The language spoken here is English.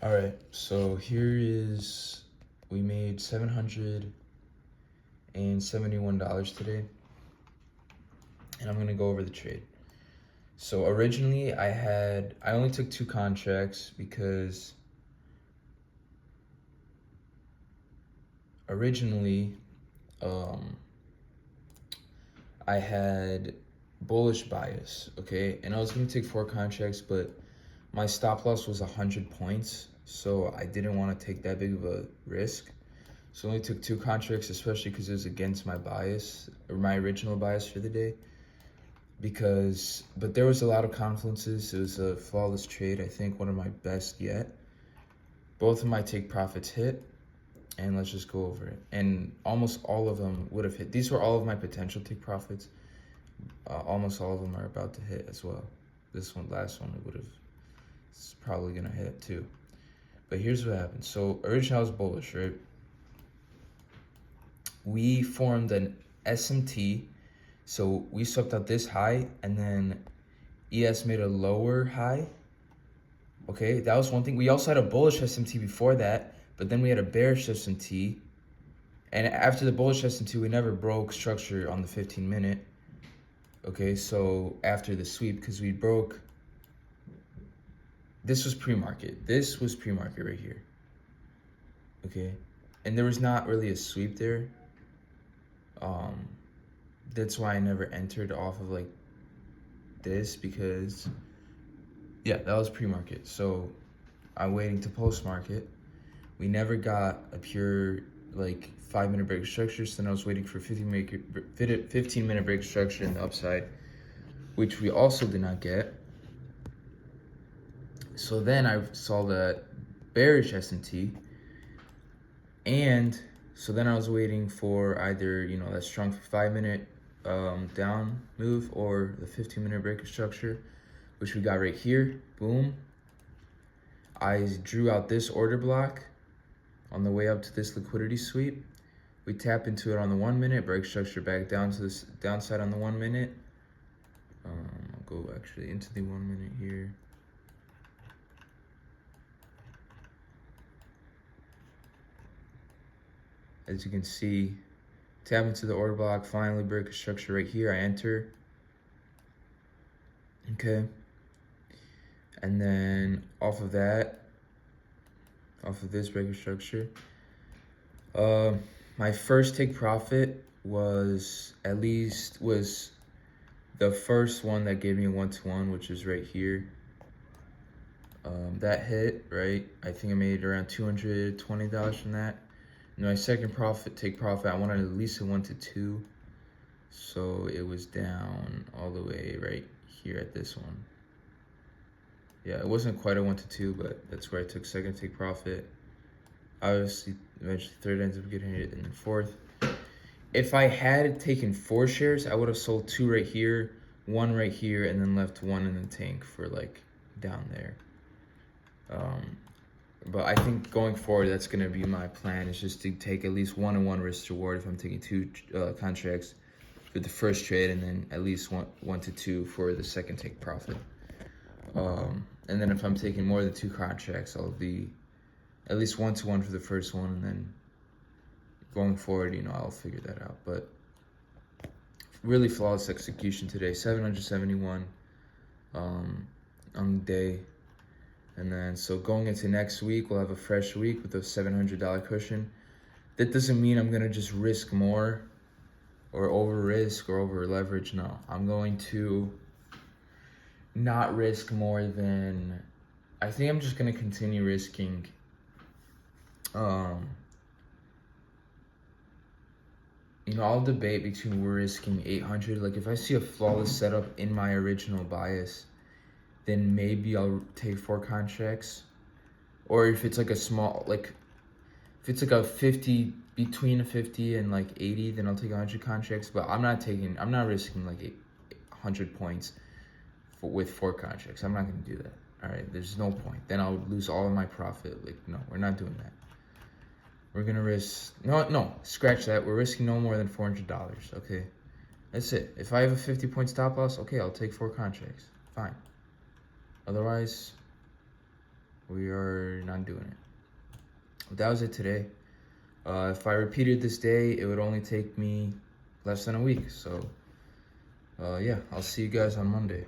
All right, so here is we made $771 today, and I'm gonna go over the trade. So originally I only took two contracts because originally um I had bullish bias, okay, and I was gonna take four contracts, but my stop loss was 100 points, so I didn't want to take that big of a risk. So I only took two contracts, especially because it was against my bias or my original bias for the day. But there was a lot of confluences. It was a flawless trade. I think one of my best yet. Both of my take profits hit, and let's just go over it. And almost all of them would have hit. These were all of my potential take profits. Almost all of them are about to hit as well. This one, last one, it's probably gonna hit too. But here's what happened. So originally I was bullish, right? We formed an SMT. So we swept out this high, and then ES made a lower high. Okay, that was one thing. We also had a bullish SMT before that, but then we had a bearish SMT. And after the bullish SMT, we never broke structure on the 15-minute. Okay, so after the sweep, because we broke, this was pre-market. This was pre-market right here. Okay, and there was not really a sweep there. That's why I never entered off of like this, because yeah, that was pre-market. So I'm waiting to post-market. We never got a pure like 5-minute break structure, so then I was waiting for 15-minute break structure in the upside, which we also did not get. So then I saw the bearish S&T, and so then I was waiting for either, that strong 5-minute down move or the 15-minute break structure, which we got right here. Boom. I drew out this order block on the way up to this liquidity sweep. We tap into it on the 1-minute, break structure back down to this downside on the 1-minute. I'll go actually into the 1-minute here. As you can see, tap into the order block, finally break a structure right here. I enter. Okay. And then off of this break of structure, my first take profit was the first one that gave me a 1-to-1, which is right here. That hit, right? I think I made around $220 from that. And my second take profit, I wanted at least a 1-to-2. So it was down all the way right here at this one. Yeah, it wasn't quite a 1-to-2, but that's where I took second take profit. Obviously, eventually third ends up getting hit, and then fourth. If I had taken 4 shares, I would have sold 2 right here, 1 right here, and then left 1 in the tank for like down there. But I think going forward, that's gonna be my plan. Is just to take at least 1-on-1 risk reward if I'm taking 2 contracts for the first trade, and then at least 1-to-2 for the second take profit. And then if I'm taking more than 2 contracts, I'll be at least 1-to-1 for the first one, and then going forward, I'll figure that out. But really flawless execution today. 771 on the day. And then so going into next week, we'll have a fresh week with a $700 cushion. That doesn't mean I'm gonna just risk more or over risk or over leverage. No, I'm going to not risk more than, I think I'm just gonna continue risking I'll debate between we're risking 800. Like if I see a flawless setup in my original bias, then maybe I'll take 4 contracts. Or if it's like a small, like if it's like a 50, between a 50 and like 80, then I'll take 100 contracts. But I'm not risking like 100 points with 4 contracts. I'm not gonna do that. All right, there's no point. Then I'll lose all of my profit. Like, no, we're not doing that. We're gonna risk, no, scratch that. We're risking no more than $400, okay? That's it. If I have a 50-point stop loss, okay, I'll take 4 contracts, fine. Otherwise, we are not doing it. But that was it today. If I repeated this day, it would only take me less than a week. So, yeah, I'll see you guys on Monday.